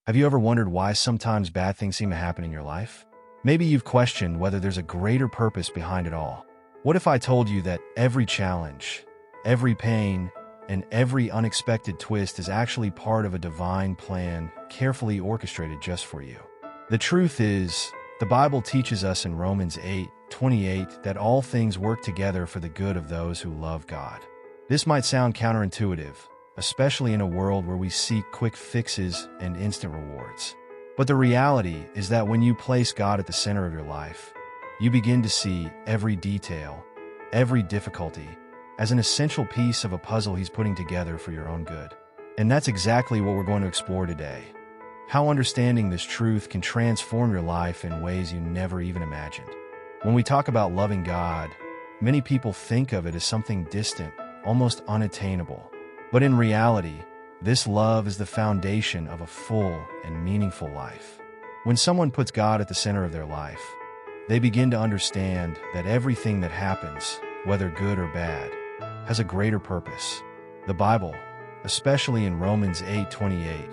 Have you ever wondered why sometimes bad things seem to happen in your life? Maybe you've questioned whether there's a greater purpose behind it all. What if I told you that every challenge, every pain, and every unexpected twist is actually part of a divine plan carefully orchestrated just for you? The truth is, the Bible teaches us in Romans 8:28 that all things work together for the good of those who love God. This might sound counterintuitive, especially in a world where we seek quick fixes and instant rewards. But the reality is that when you place God at the center of your life, you begin to see every detail, every difficulty, as an essential piece of a puzzle He's putting together for your own good. And that's exactly what we're going to explore today. How understanding this truth can transform your life in ways you never even imagined. When we talk about loving God, many people think of it as something distant, almost unattainable. But in reality, this love is the foundation of a full and meaningful life. When someone puts God at the center of their life, they begin to understand that everything that happens, whether good or bad, has a greater purpose. The Bible, especially in Romans 8:28,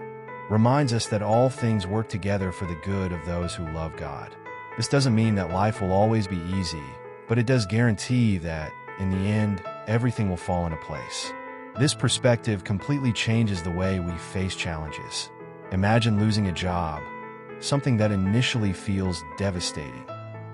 reminds us that all things work together for the good of those who love God. This doesn't mean that life will always be easy, but it does guarantee that, in the end, everything will fall into place. This perspective completely changes the way we face challenges. Imagine losing a job, something that initially feels devastating.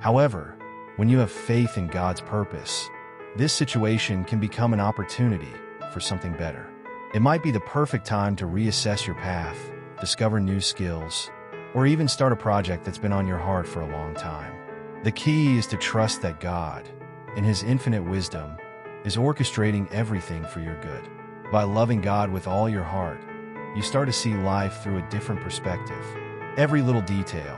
However, when you have faith in God's purpose, this situation can become an opportunity for something better. It might be the perfect time to reassess your path, discover new skills, or even start a project that's been on your heart for a long time. The key is to trust that God, in His infinite wisdom, is orchestrating everything for your good. By loving God with all your heart, you start to see life through a different perspective. Every little detail,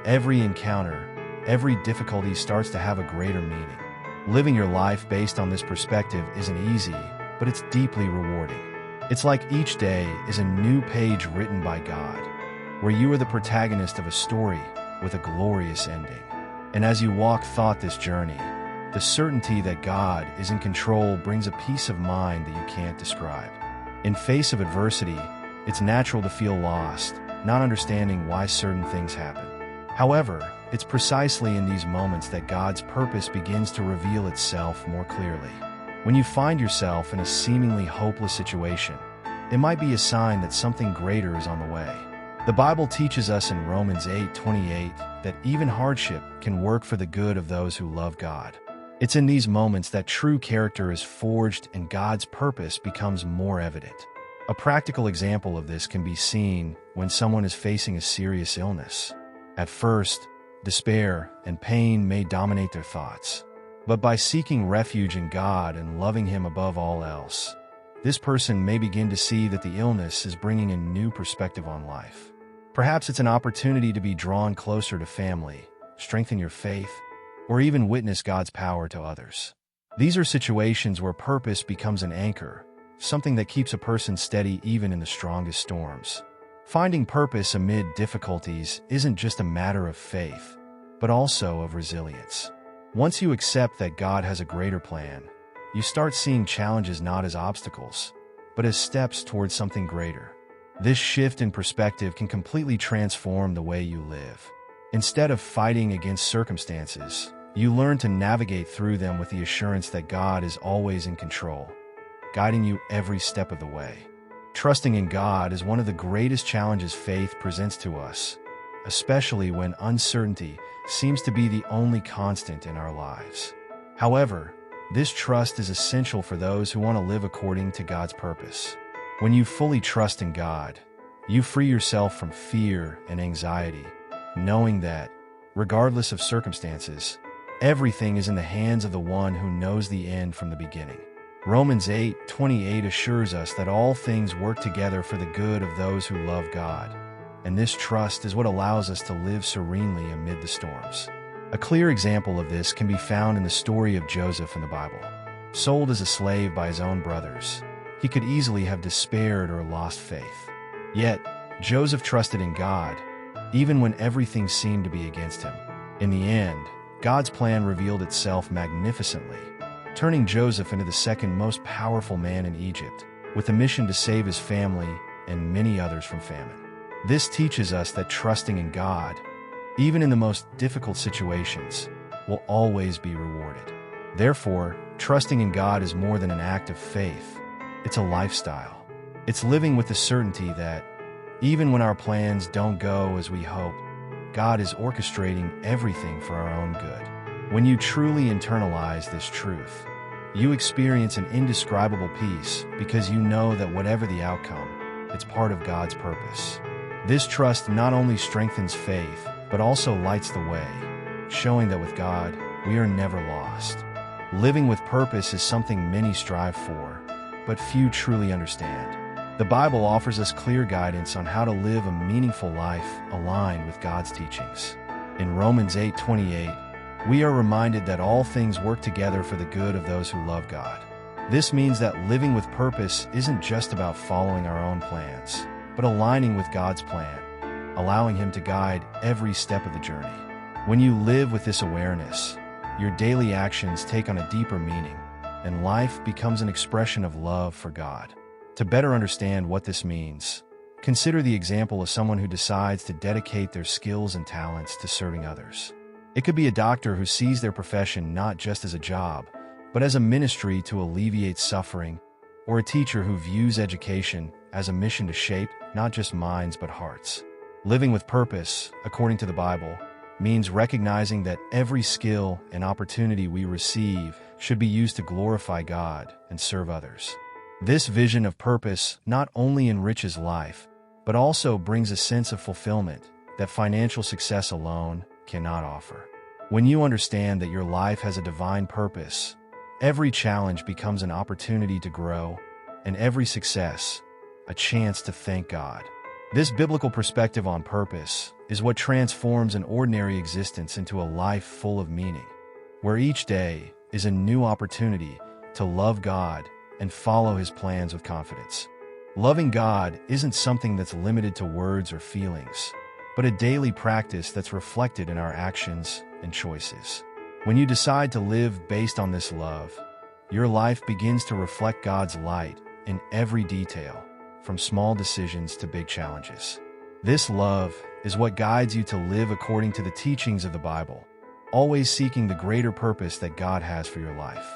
every encounter, every difficulty starts to have a greater meaning. Living your life based on this perspective isn't easy, but it's deeply rewarding. It's like each day is a new page written by God, where you are the protagonist of a story with a glorious ending. And as you walk this journey, the certainty that God is in control brings a peace of mind that you can't describe. In face of adversity, it's natural to feel lost, not understanding why certain things happen. However, it's precisely in these moments that God's purpose begins to reveal itself more clearly. When you find yourself in a seemingly hopeless situation, it might be a sign that something greater is on the way. The Bible teaches us in Romans 8:28 that even hardship can work for the good of those who love God. It's in these moments that true character is forged and God's purpose becomes more evident. A practical example of this can be seen when someone is facing a serious illness. At first, despair and pain may dominate their thoughts. But by seeking refuge in God and loving Him above all else, this person may begin to see that the illness is bringing a new perspective on life. Perhaps it's an opportunity to be drawn closer to family, strengthen your faith, or even witness God's power to others. These are situations where purpose becomes an anchor, something that keeps a person steady even in the strongest storms. Finding purpose amid difficulties isn't just a matter of faith, but also of resilience. Once you accept that God has a greater plan, you start seeing challenges not as obstacles, but as steps towards something greater. This shift in perspective can completely transform the way you live. Instead of fighting against circumstances, you learn to navigate through them with the assurance that God is always in control, guiding you every step of the way. Trusting in God is one of the greatest challenges faith presents to us, especially when uncertainty seems to be the only constant in our lives. However, this trust is essential for those who want to live according to God's purpose. When you fully trust in God, you free yourself from fear and anxiety, knowing that, regardless of circumstances, everything is in the hands of the one who knows the end from the beginning. Romans 8:28 assures us that all things work together for the good of those who love God, and this trust is what allows us to live serenely amid the storms. A clear example of this can be found in the story of Joseph in the Bible. Sold as a slave by his own brothers, he could easily have despaired or lost faith. Yet, Joseph trusted in God, even when everything seemed to be against him. In the end, God's plan revealed itself magnificently, turning Joseph into the second most powerful man in Egypt, with a mission to save his family and many others from famine. This teaches us that trusting in God, even in the most difficult situations, will always be rewarded. Therefore, trusting in God is more than an act of faith. It's a lifestyle. It's living with the certainty that, even when our plans don't go as we hope, God is orchestrating everything for our own good. When you truly internalize this truth, you experience an indescribable peace because you know that whatever the outcome, it's part of God's purpose. This trust not only strengthens faith, but also lights the way, showing that with God, we are never lost. Living with purpose is something many strive for, but few truly understand. The Bible offers us clear guidance on how to live a meaningful life aligned with God's teachings. In Romans 8:28, we are reminded that all things work together for the good of those who love God. This means that living with purpose isn't just about following our own plans, but aligning with God's plan, allowing Him to guide every step of the journey. When you live with this awareness, your daily actions take on a deeper meaning, and life becomes an expression of love for God. To better understand what this means, consider the example of someone who decides to dedicate their skills and talents to serving others. It could be a doctor who sees their profession not just as a job, but as a ministry to alleviate suffering, or a teacher who views education as a mission to shape not just minds but hearts. Living with purpose, according to the Bible, means recognizing that every skill and opportunity we receive should be used to glorify God and serve others. This vision of purpose not only enriches life, but also brings a sense of fulfillment that financial success alone cannot offer. When you understand that your life has a divine purpose, every challenge becomes an opportunity to grow, and every success, a chance to thank God. This biblical perspective on purpose is what transforms an ordinary existence into a life full of meaning, where each day is a new opportunity to love God and follow His plans with confidence. Loving God isn't something that's limited to words or feelings, but a daily practice that's reflected in our actions and choices. When you decide to live based on this love, your life begins to reflect God's light in every detail, from small decisions to big challenges. This love is what guides you to live according to the teachings of the Bible, always seeking the greater purpose that God has for your life.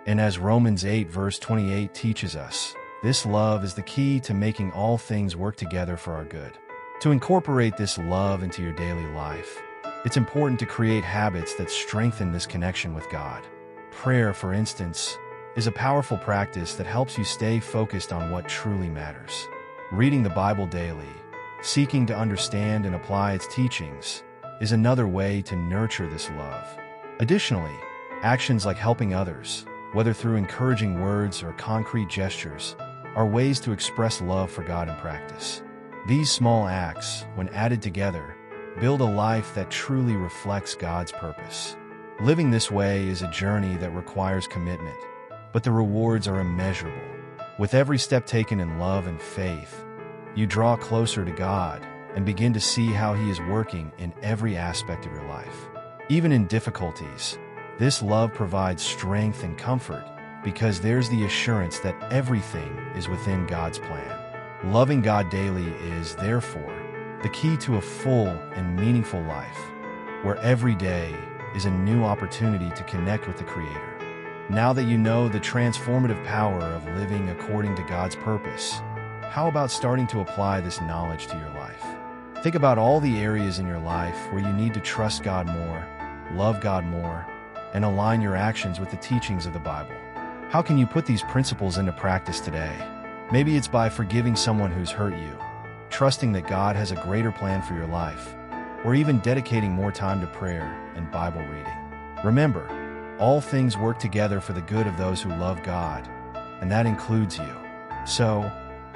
And as Romans 8 verse 28 teaches us, this love is the key to making all things work together for our good. To incorporate this love into your daily life, it's important to create habits that strengthen this connection with God. Prayer, for instance, is a powerful practice that helps you stay focused on what truly matters. Reading the Bible daily, seeking to understand and apply its teachings, is another way to nurture this love. Additionally, actions like helping others, whether through encouraging words or concrete gestures, are ways to express love for God in practice. These small acts, when added together, build a life that truly reflects God's purpose. Living this way is a journey that requires commitment, but the rewards are immeasurable. With every step taken in love and faith, you draw closer to God and begin to see how He is working in every aspect of your life. Even in difficulties, this love provides strength and comfort because there's the assurance that everything is within God's plan. Loving God daily is, therefore, the key to a full and meaningful life, where every day is a new opportunity to connect with the Creator. Now that you know the transformative power of living according to God's purpose, how about starting to apply this knowledge to your life? Think about all the areas in your life where you need to trust God more, love God more, and align your actions with the teachings of the Bible. How can you put these principles into practice today? Maybe it's by forgiving someone who's hurt you, trusting that God has a greater plan for your life, or even dedicating more time to prayer and Bible reading. Remember, all things work together for the good of those who love God, and that includes you. So,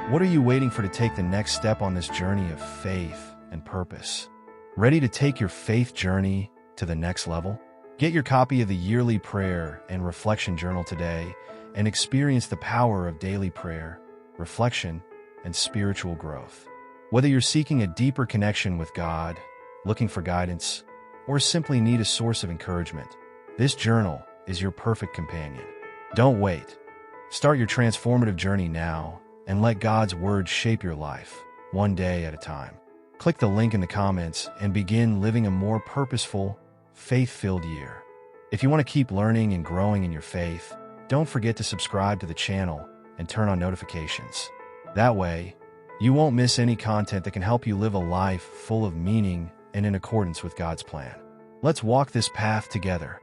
what are you waiting for to take the next step on this journey of faith and purpose? Ready to take your faith journey to the next level? Get your copy of the Yearly Prayer and Reflection Journal today and experience the power of daily prayer, reflection, and spiritual growth. Whether you're seeking a deeper connection with God, looking for guidance, or simply need a source of encouragement, this journal is your perfect companion. Don't wait. Start your transformative journey now and let God's Word shape your life, one day at a time. Click the link in the comments and begin living a more purposeful, faith-filled year. If you want to keep learning and growing in your faith, don't forget to subscribe to the channel and turn on notifications. That way, you won't miss any content that can help you live a life full of meaning and in accordance with God's plan. Let's walk this path together.